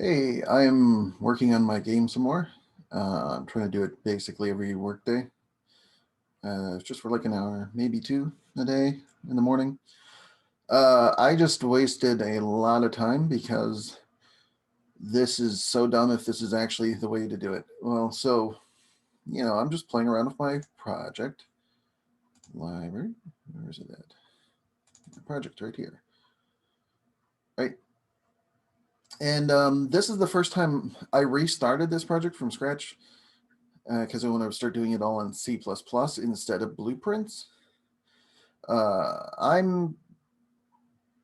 Hey, I'm working on my game some more. I'm trying to do it basically every workday, just for like an hour, maybe two a day in the morning. I just wasted a lot of time because this is so dumb if this is actually the way to do it. Well, I'm just playing around with my project library. Where is it at? Project right here. Right. And this is the first time I restarted this project from scratch because I want to start doing it all in C++ instead of blueprints. I'm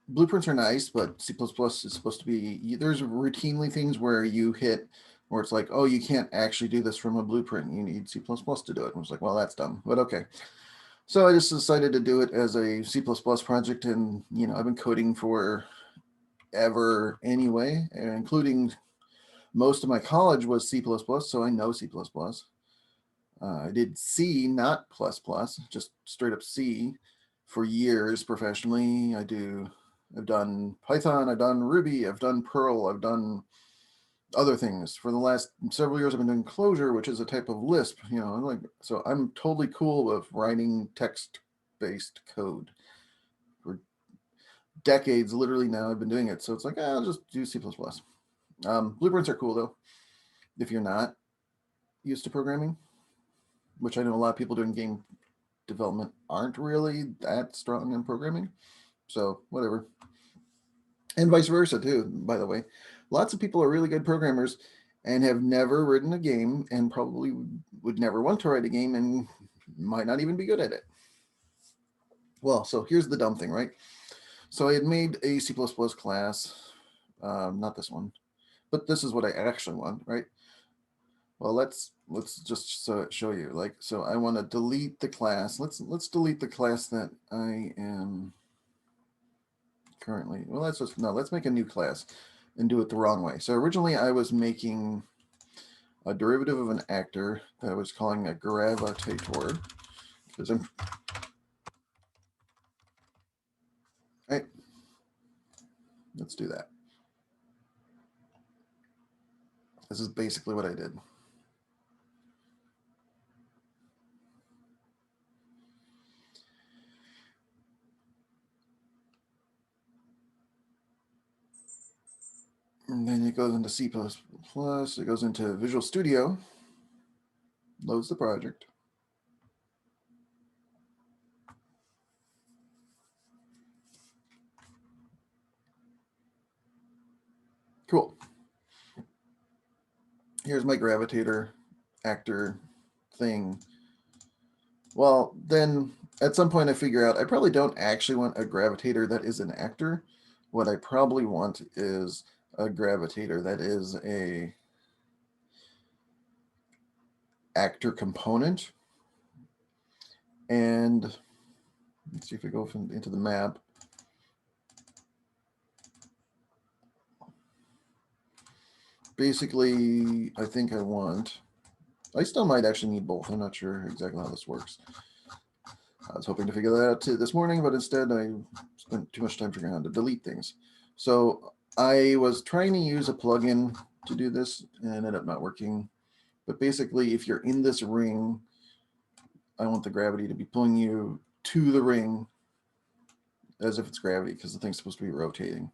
Blueprints are nice, but C++ is supposed to be, there's routinely things where you hit where it's like, oh, you can't actually do this from a blueprint. You need C++ to do it. And I was like, well, that's dumb, but okay. So I just decided to do it as a C++ project. And, I've been coding for ever anyway, including most of my college was C++. So I know C++. I did C, not plus plus, just straight up C for years professionally. I've done Python, I've done Ruby, I've done Perl, I've done other things. For the last several years, I've been doing Clojure, which is a type of Lisp, so I'm totally cool with writing text-based code. For decades, literally now, I've been doing it. So it's like, I'll just do C++. Blueprints are cool though, if you're not used to programming, which I know a lot of people doing game development aren't really that strong in programming. So whatever. And vice versa too, by the way. Lots of people are really good programmers and have never written a game and probably would never want to write a game and might not even be good at it. Well, so here's the dumb thing, right? So I had made a C++ class, not this one, but this is what I actually want, right? Well, let's just show you. So I want to delete the class. Let's delete the class that I am currently. Well, let's make a new class and do it the wrong way. So originally I was making a derivative of an actor that I was calling a gravitator because I'm right. Let's do that. This is basically what I did. And then it goes into C++, it goes into Visual Studio, loads the project. Cool. Here's my gravitator actor thing. Well, then at some point I figure out I probably don't actually want a gravitator that is an actor. What I probably want is a gravitator that is a actor component. And let's see if we go into the map. Basically, I think I still might actually need both. I'm not sure exactly how this works. I was hoping to figure that out this morning, but instead I spent too much time figuring out how to delete things. So I was trying to use a plugin to do this and ended up not working. But basically, if you're in this ring, I want the gravity to be pulling you to the ring as if it's gravity because the thing's supposed to be rotating.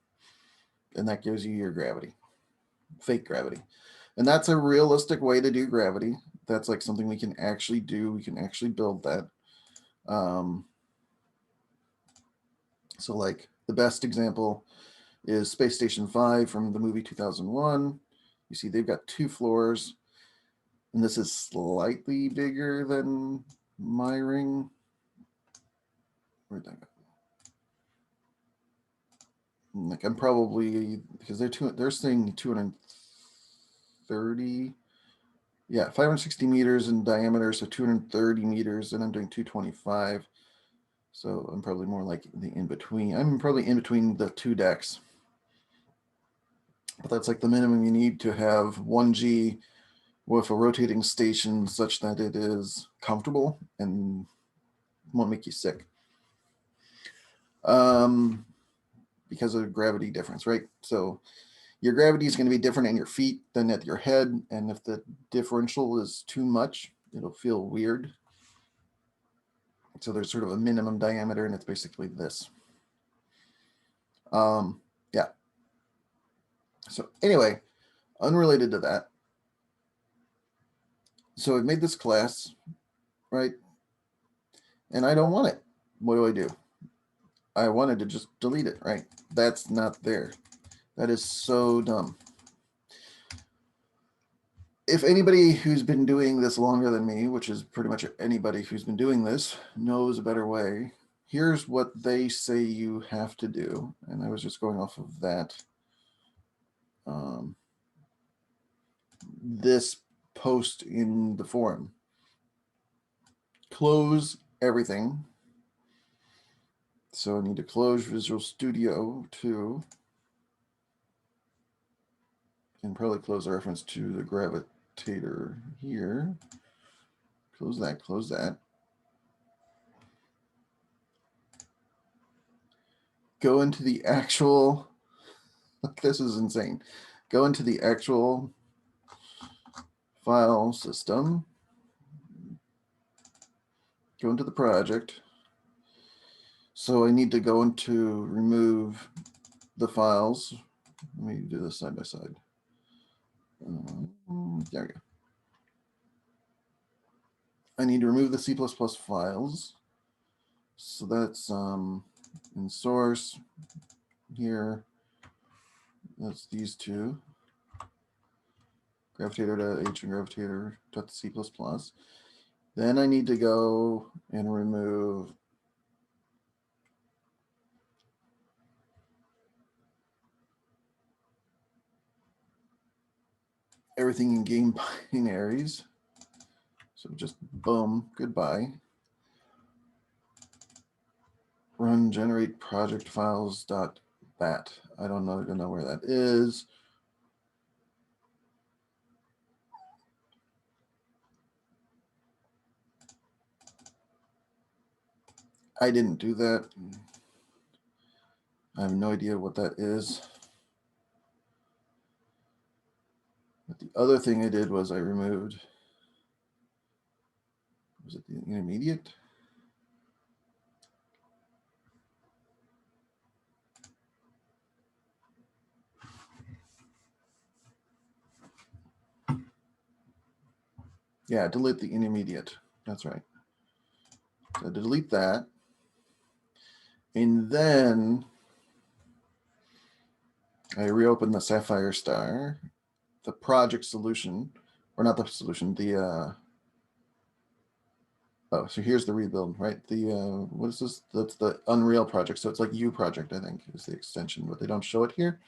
And that gives you your gravity, fake gravity. And that's a realistic way to do gravity. That's like something we can actually do. We can actually build that. So like the best example is Space Station 5 from the movie 2001. You see they've got 2 floors, and this is slightly bigger than my ring. Where'd that go? Like I'm probably, because they're saying 230, yeah, 560 meters in diameter, so 230 meters, and I'm doing 225. So I'm probably more like the in between. I'm probably in between the 2 decks. But that's like the minimum you need to have 1G with a rotating station such that it is comfortable and won't make you sick. Because of gravity difference, right? So Your gravity is going to be different in your feet than at your head. And if the differential is too much, it'll feel weird. So there's sort of a minimum diameter, and it's basically this. Yeah. So anyway, unrelated to that. So I've made this class, right? And I don't want it. What do? I wanted to just delete it, right? That's not there. That is so dumb. If anybody who's been doing this longer than me, which is pretty much anybody who's been doing this, knows a better way, here's what they say you have to do. And I was just going off of that. This post in the forum. Close everything. So I need to close Visual Studio 2 and probably close the reference to the gravitator here. Close that, close that. Go into the actual, this is insane. Go into the actual file system. Go into the project. So I need to go into remove the files. Let me do this side by side. There we go. I need to remove the C++ files. So that's in source here. That's these two. Gravitator.h and gravitator.c++. Then I need to go and remove everything in game binaries. So just boom, goodbye. Run generate project files.bat. I don't even know where that is. I didn't do that. I have no idea what that is. But the other thing I did was I removed, was it the intermediate? Yeah, delete the intermediate. That's right. So delete that. And then I reopen the Sapphire Star, the project solution, or not the solution, the, oh, so here's the rebuild, right? The, what is this? That's the Unreal project. So it's like U project, I think, is the extension, but they don't show it here.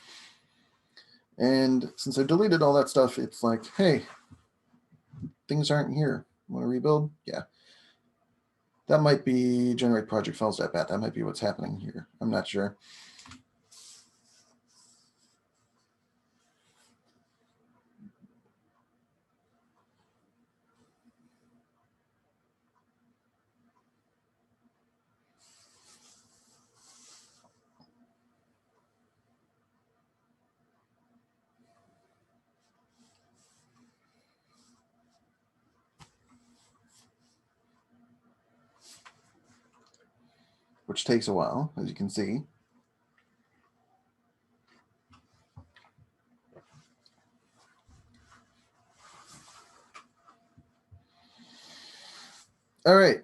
And since I deleted all that stuff, it's like, hey, things aren't here. Want to rebuild? Yeah. That might be generate project files.bat. That might be what's happening here. I'm not sure. Which takes a while, as you can see. All right,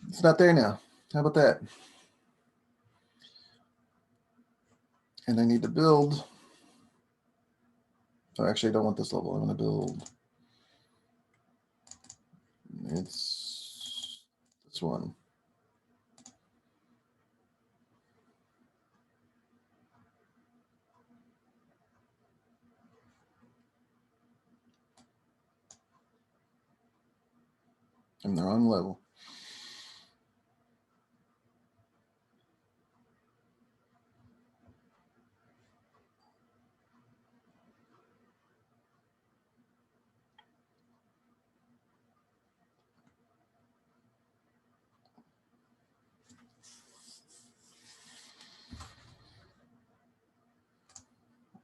it's not there now. How about that? And I need to build. Oh, actually, I don't want this level. I want to build. It's this one. I'm the wrong level.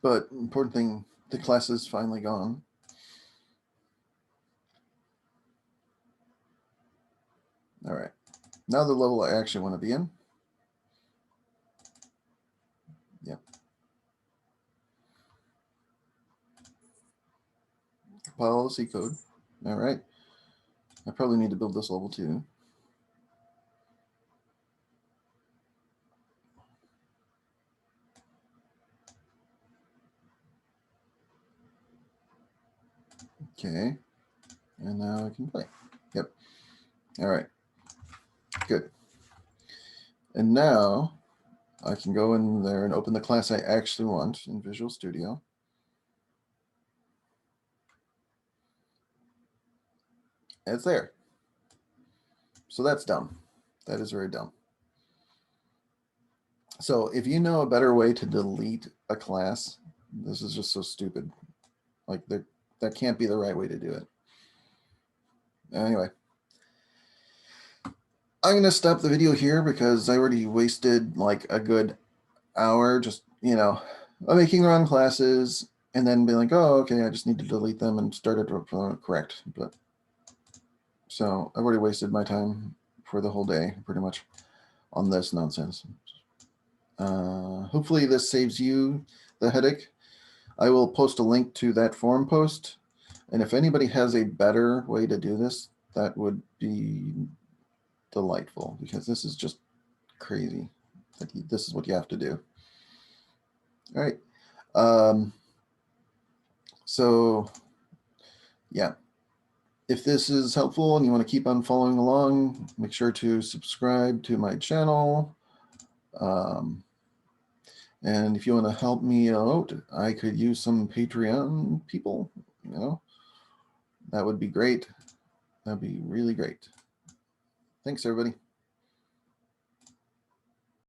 But important thing, the class is finally gone. All right, now the level I actually want to be in. Yep. Policy code. All right. I probably need to build this level too. Okay. And now I can play. Yep. All right. Good. And now I can go in there and open the class I actually want in Visual Studio. And it's there. So that's dumb. That is very dumb. So if you know a better way to delete a class, this is just so stupid. Like that can't be the right way to do it. Anyway, I'm going to stop the video here because I already wasted like a good hour just, making the wrong classes and then be like, oh, okay, I just need to delete them and start it correct. But so I've already wasted my time for the whole day pretty much on this nonsense. Hopefully this saves you the headache. I will post a link to that forum post. And if anybody has a better way to do this, that would be delightful, because this is just crazy. This is what you have to do. All right. So yeah, if this is helpful and you want to keep on following along, make sure to subscribe to my channel. And if you want to help me out, I could use some Patreon people, that would be great. That'd be really great. Thanks, everybody.